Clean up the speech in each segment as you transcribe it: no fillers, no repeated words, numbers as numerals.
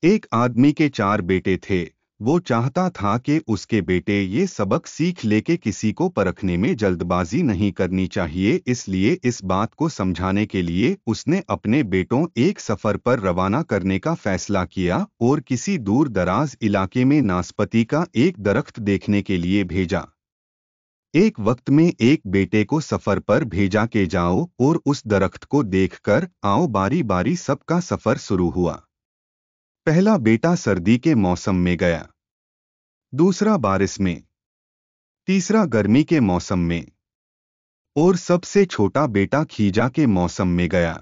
एक आदमी के 4 बेटे थे। वो चाहता था कि उसके बेटे ये सबक सीख ले कि किसी को परखने में जल्दबाजी नहीं करनी चाहिए। इसलिए इस बात को समझाने के लिए उसने अपने बेटों एक सफर पर रवाना करने का फैसला किया और किसी दूर दराज इलाके में नाशपाती का एक दरख्त देखने के लिए भेजा। एक वक्त में एक बेटे को सफर पर भेजा के जाओ और उस दरख्त को देखकर आओ। बारी बारी सबका सफर शुरू हुआ। पहला बेटा सर्दी के मौसम में गया, दूसरा बारिश में, तीसरा गर्मी के मौसम में और सबसे छोटा बेटा खीजा के मौसम में गया।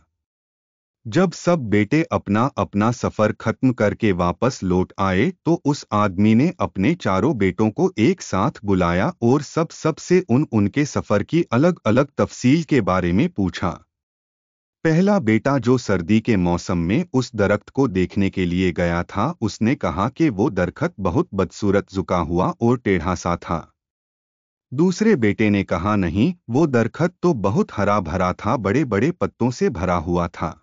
जब सब बेटे अपना अपना सफर खत्म करके वापस लौट आए तो उस आदमी ने अपने चारों बेटों को एक साथ बुलाया और सबसे उनके सफर की अलग अलग तफसील के बारे में पूछा। पहला बेटा जो सर्दी के मौसम में उस दरख्त को देखने के लिए गया था, उसने कहा कि वो दरख्त बहुत बदसूरत, झुका हुआ और टेढ़ा सा था। दूसरे बेटे ने कहा, नहीं, वो दरख्त तो बहुत हरा भरा था, बड़े बड़े पत्तों से भरा हुआ था।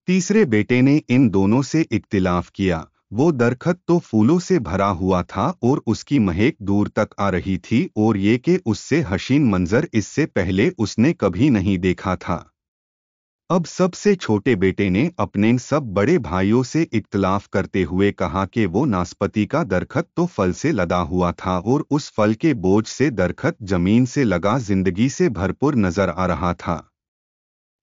तीसरे बेटे ने इन दोनों से इख्तिलाफ किया, वो दरख्त तो फूलों से भरा हुआ था और उसकी महक दूर तक आ रही थी और ये कि उससे हसीन मंजर इससे पहले उसने कभी नहीं देखा था। अब सबसे छोटे बेटे ने अपने सब बड़े भाइयों से इख्तिलाफ करते हुए कहा कि वो नाशपाती का दरख्त तो फल से लदा हुआ था और उस फल के बोझ से दरख्त जमीन से लगा जिंदगी से भरपूर नजर आ रहा था।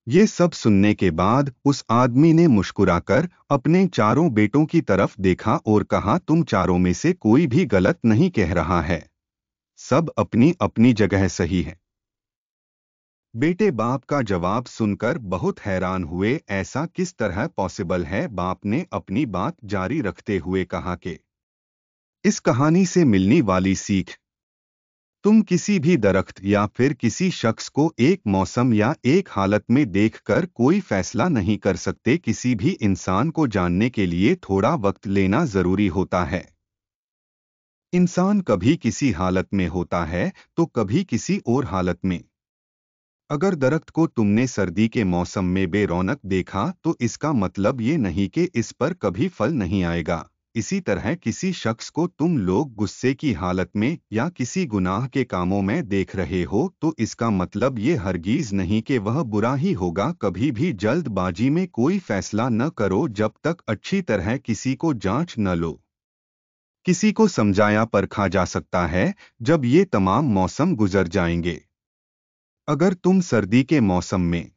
ये सब सुनने के बाद उस आदमी ने मुस्कुराकर अपने चारों बेटों की तरफ देखा और कहा, तुम चारों में से कोई भी गलत नहीं कह रहा है, सब अपनी अपनी जगह सही है। बेटे बाप का जवाब सुनकर बहुत हैरान हुए। ऐसा किस तरह पॉसिबल है? बाप ने अपनी बात जारी रखते हुए कहा कि इस कहानी से मिलने वाली सीख, तुम किसी भी दरख्त या फिर किसी शख्स को एक मौसम या एक हालत में देखकर कोई फैसला नहीं कर सकते। किसी भी इंसान को जानने के लिए थोड़ा वक्त लेना जरूरी होता है। इंसान कभी किसी हालत में होता है तो कभी किसी और हालत में। अगर दरख्त को तुमने सर्दी के मौसम में बेरौनक देखा तो इसका मतलब ये नहीं कि इस पर कभी फल नहीं आएगा। इसी तरह किसी शख्स को तुम लोग गुस्से की हालत में या किसी गुनाह के कामों में देख रहे हो तो इसका मतलब ये हरगिज नहीं कि वह बुरा ही होगा। कभी भी जल्दबाजी में कोई फैसला न करो जब तक अच्छी तरह किसी को जांच न लो। किसी को समझाया परखा जा सकता है जब ये तमाम मौसम गुजर जाएंगे। अगर तुम सर्दी के मौसम में